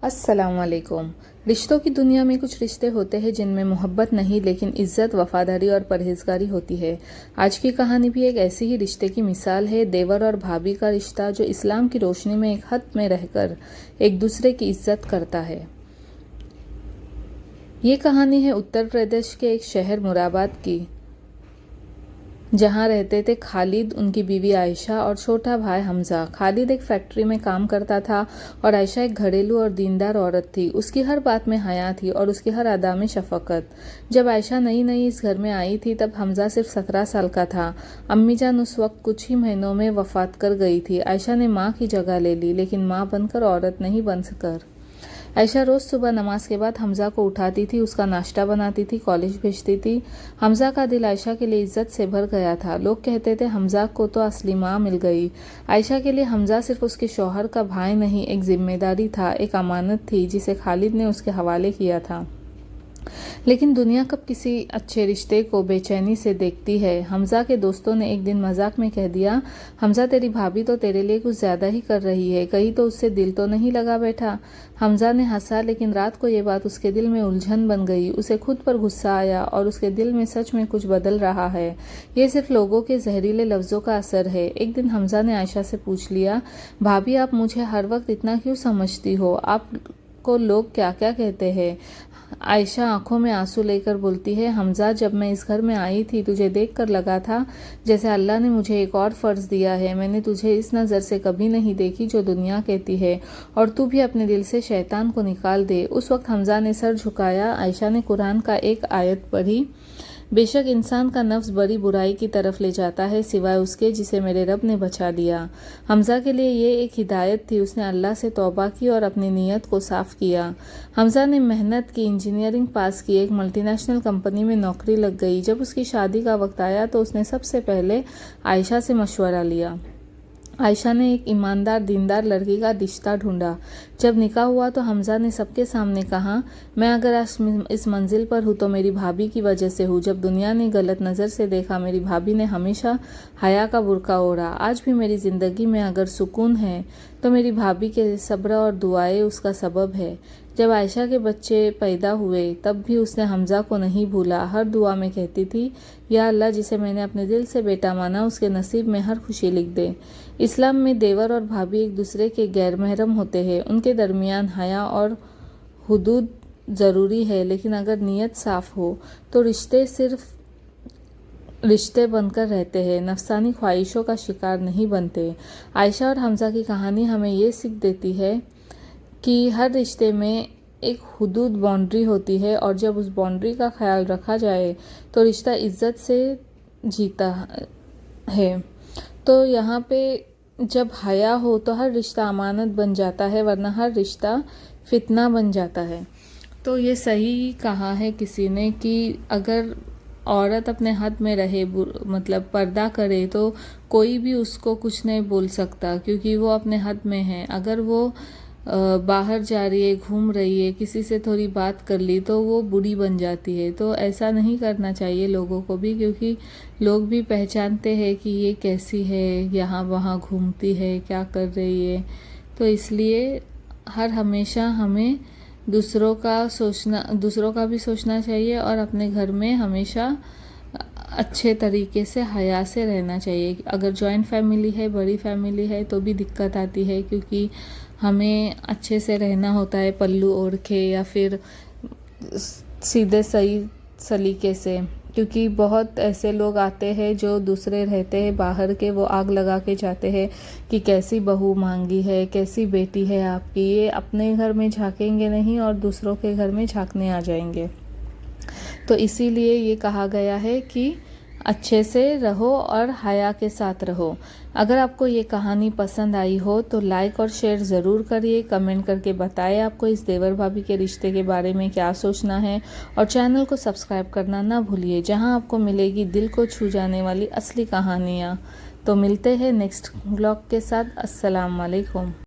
अस्सलाम वालेकुम। रिश्तों की दुनिया में कुछ रिश्ते होते हैं जिनमें मोहब्बत नहीं लेकिन इज्जत, वफादारी और परहेजगारी होती है। आज की कहानी भी एक ऐसी ही रिश्ते की मिसाल है, देवर और भाभी का रिश्ता जो इस्लाम की रोशनी में एक हद में रहकर एक दूसरे की इज्जत करता है। ये कहानी है उत्तर प्रदेश के एक शहर मुरादाबाद की, जहाँ रहते थे खालिद, उनकी बीवी आयशा और छोटा भाई हमजा। खालिद एक फैक्ट्री में काम करता था और आयशा एक घरेलू और दीनदार औरत थी। उसकी हर बात में हया थी और उसकी हर अदा में शफकत। जब आयशा नई नई इस घर में आई थी तब हमजा सिर्फ 17 साल का था। अम्मी जान उस वक्त कुछ ही महीनों में वफात कर गई थी। आयशा ने माँ की जगह ले ली, लेकिन माँ बनकर औरत नहीं बनकर। आयशा रोज़ सुबह नमाज के बाद हमजा को उठाती थी, उसका नाश्ता बनाती थी, कॉलेज भेजती थी। हमजा का दिल आयशा के लिए इज्जत से भर गया था। लोग कहते थे हमजा को तो असली माँ मिल गई। आयशा के लिए हमजा सिर्फ उसके शौहर का भाई नहीं, एक जिम्मेदारी था, एक अमानत थी जिसे खालिद ने उसके हवाले किया था। लेकिन दुनिया कब किसी अच्छे रिश्ते को बेचैनी से देखती है। हमजा के दोस्तों ने एक दिन मजाक में कह दिया, हमजा तेरी भाभी तो तेरे लिए कुछ ज्यादा ही कर रही है, कहीं तो उससे दिल तो नहीं लगा बैठा। हमजा ने हंसा, लेकिन रात को ये बात उसके दिल में उलझन बन गई। उसे खुद पर गुस्सा आया और उसके दिल में सच में कुछ बदल रहा है। ये सिर्फ लोगों के जहरीले लफ्जों का असर है। एक दिन हमजा ने आयशा से पूछ लिया, भाभी आप मुझे हर वक्त इतना क्यों समझती हो, आपको लोग क्या क्या कहते हैं। आयशा आंखों में आंसू लेकर बोलती है, हमजा जब मैं इस घर में आई थी तुझे देखकर लगा था जैसे अल्लाह ने मुझे एक और फर्ज दिया है। मैंने तुझे इस नज़र से कभी नहीं देखी जो दुनिया कहती है, और तू भी अपने दिल से शैतान को निकाल दे। उस वक्त हमजा ने सर झुकाया। आयशा ने कुरान का एक आयत पढ़ी, बेशक इंसान का नफ्स बड़ी बुराई की तरफ ले जाता है सिवाय उसके जिसे मेरे रब ने बचा लिया। हमजा के लिए ये एक हिदायत थी। उसने अल्लाह से तौबा की और अपनी नीयत को साफ किया। हमजा ने मेहनत की, इंजीनियरिंग पास की, एक मल्टीनेशनल कंपनी में नौकरी लग गई। जब उसकी शादी का वक्त आया तो उसने सबसे पहले आयशा से मशवरा लिया। आयशा ने एक ईमानदार दीनदार लड़की का रिश्ता ढूंढा। जब निकाह हुआ तो हमजा ने सबके सामने कहा, मैं अगर आज इस मंजिल पर हूँ तो मेरी भाभी की वजह से हूँ। जब दुनिया ने गलत नज़र से देखा, मेरी भाभी ने हमेशा हया का बुर्का ओढ़ा। आज भी मेरी ज़िंदगी में अगर सुकून है तो मेरी भाभी के सब्र और दुआएं उसका सबब है। जब आयशा के बच्चे पैदा हुए तब भी उसने हमजा को नहीं भूला। हर दुआ में कहती थी, या अल्लाह जिसे मैंने अपने दिल से बेटा माना उसके नसीब में हर खुशी लिख दे। इस्लाम में देवर और भाभी एक दूसरे के गैर महरम होते हैं। उनके दरमियान हया और हुदूद ज़रूरी है, लेकिन अगर नीयत साफ हो तो रिश्ते सिर्फ रिश्ते बनकर रहते हैं, नफसानी ख्वाहिशों का शिकार नहीं बनते। आयशा और हमजा की कहानी हमें ये सीख देती है कि हर रिश्ते में एक हुदूद बाउंड्री होती है, और जब उस बाउंड्री का ख्याल रखा जाए तो रिश्ता इज्जत से जीता है। तो यहाँ पे जब हया हो तो हर रिश्ता अमानत बन जाता है, वरना हर रिश्ता फितना बन जाता है। तो ये सही कहा है किसी ने कि अगर औरत अपने हद में रहे, मतलब पर्दा करे, तो कोई भी उसको कुछ नहीं बोल सकता, क्योंकि वो अपने हद में है। अगर वो बाहर जा रही है, घूम रही है, किसी से थोड़ी बात कर ली तो वो बुरी बन जाती है। तो ऐसा नहीं करना चाहिए लोगों को भी, क्योंकि लोग भी पहचानते हैं कि ये कैसी है, यहाँ वहाँ घूमती है, क्या कर रही है। तो इसलिए हमेशा हमें दूसरों का भी सोचना चाहिए और अपने घर में हमेशा अच्छे तरीके से हया से रहना चाहिए। अगर जॉइंट फैमिली है, बड़ी फैमिली है, तो भी दिक्कत आती है, क्योंकि हमें अच्छे से रहना होता है पल्लू ओढ़ के या फिर सीधे सही सलीके से, क्योंकि बहुत ऐसे लोग आते हैं जो दूसरे रहते हैं बाहर के, वो आग लगा के जाते हैं कि कैसी बहू मांगी है, कैसी बेटी है आपकी। ये अपने घर में झांकेंगे नहीं और दूसरों के घर में झांकने आ जाएंगे। तो इसीलिए ये कहा गया है कि अच्छे से रहो और हया के साथ रहो। अगर आपको ये कहानी पसंद आई हो तो लाइक और शेयर ज़रूर करिए। कमेंट करके बताएं आपको इस देवर भाभी के रिश्ते के बारे में क्या सोचना है, और चैनल को सब्सक्राइब करना ना भूलिए, जहां आपको मिलेगी दिल को छू जाने वाली असली कहानियाँ। तो मिलते हैं नेक्स्ट ब्लॉग के साथ। अस्सलाम वालेकुम।